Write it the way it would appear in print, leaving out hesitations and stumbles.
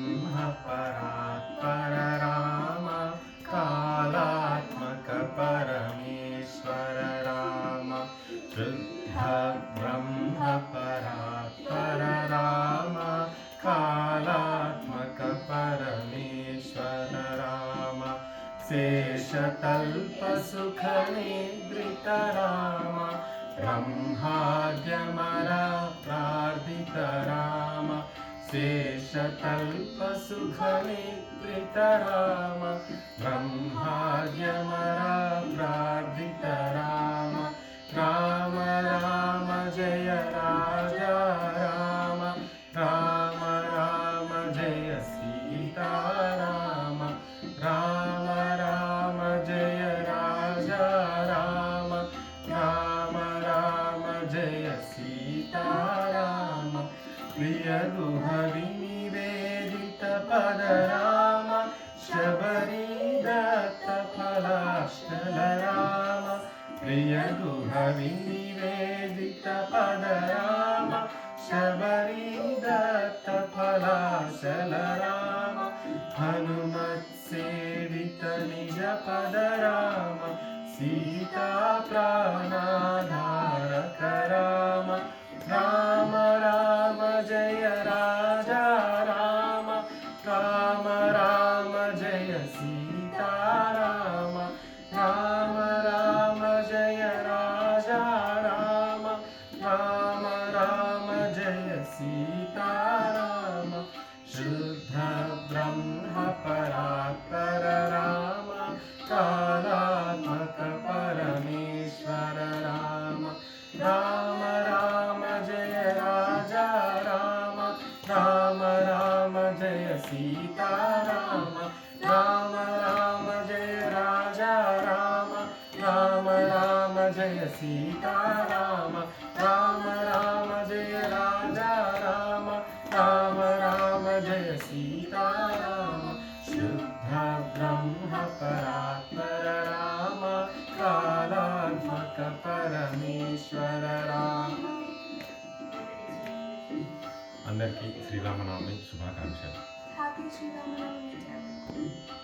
ब्रह्म परात्पर राम कालात्मक परमेश्वर राम शुद्ध ब्रह्म परात्पर राम कालात्मक परमेश्वर राम शेषतल्प सुख निद्रित राम ब्रह्माद्यमर प्रार्थित राम शेषतल्प सुख निद्रित राम ब्रह्माद्यमर प्रार्थित राम राम राम जय राजा राम राम राम जय सीता राम राम राम जय राजा राम राम राम जय सीता राम प्रिय दुह विनिवेदित पद राम शबरी दत्त फलाष्टल राम प्रिय दुह विनिवेदित पद राम शबरी दत्त फलाशल राम हनुमत सेवित निज पद राम सीता प्राणाधारक राम राम राम जय राजा राम राम राम जय सीता राम राम राम जय राजा राम राम राम जय सीता राम शुद्ध ब्रह्म परात्पर राम कालात्मक परमेश्वर राम राम राम जय राजा राम राम राम जय सीता राम राम राम जय राजा राम राम राम जय सीता राम राम राम जय राजा राम राम राम जय सीता राम शुद्ध ब्रह्म परात्पर राम कालात्मक परमेश्वर राम అందరికీ శ్రీరామనవమి శుభాకాంక్షలు. హ్యాపీ శ్రీరామనవమి.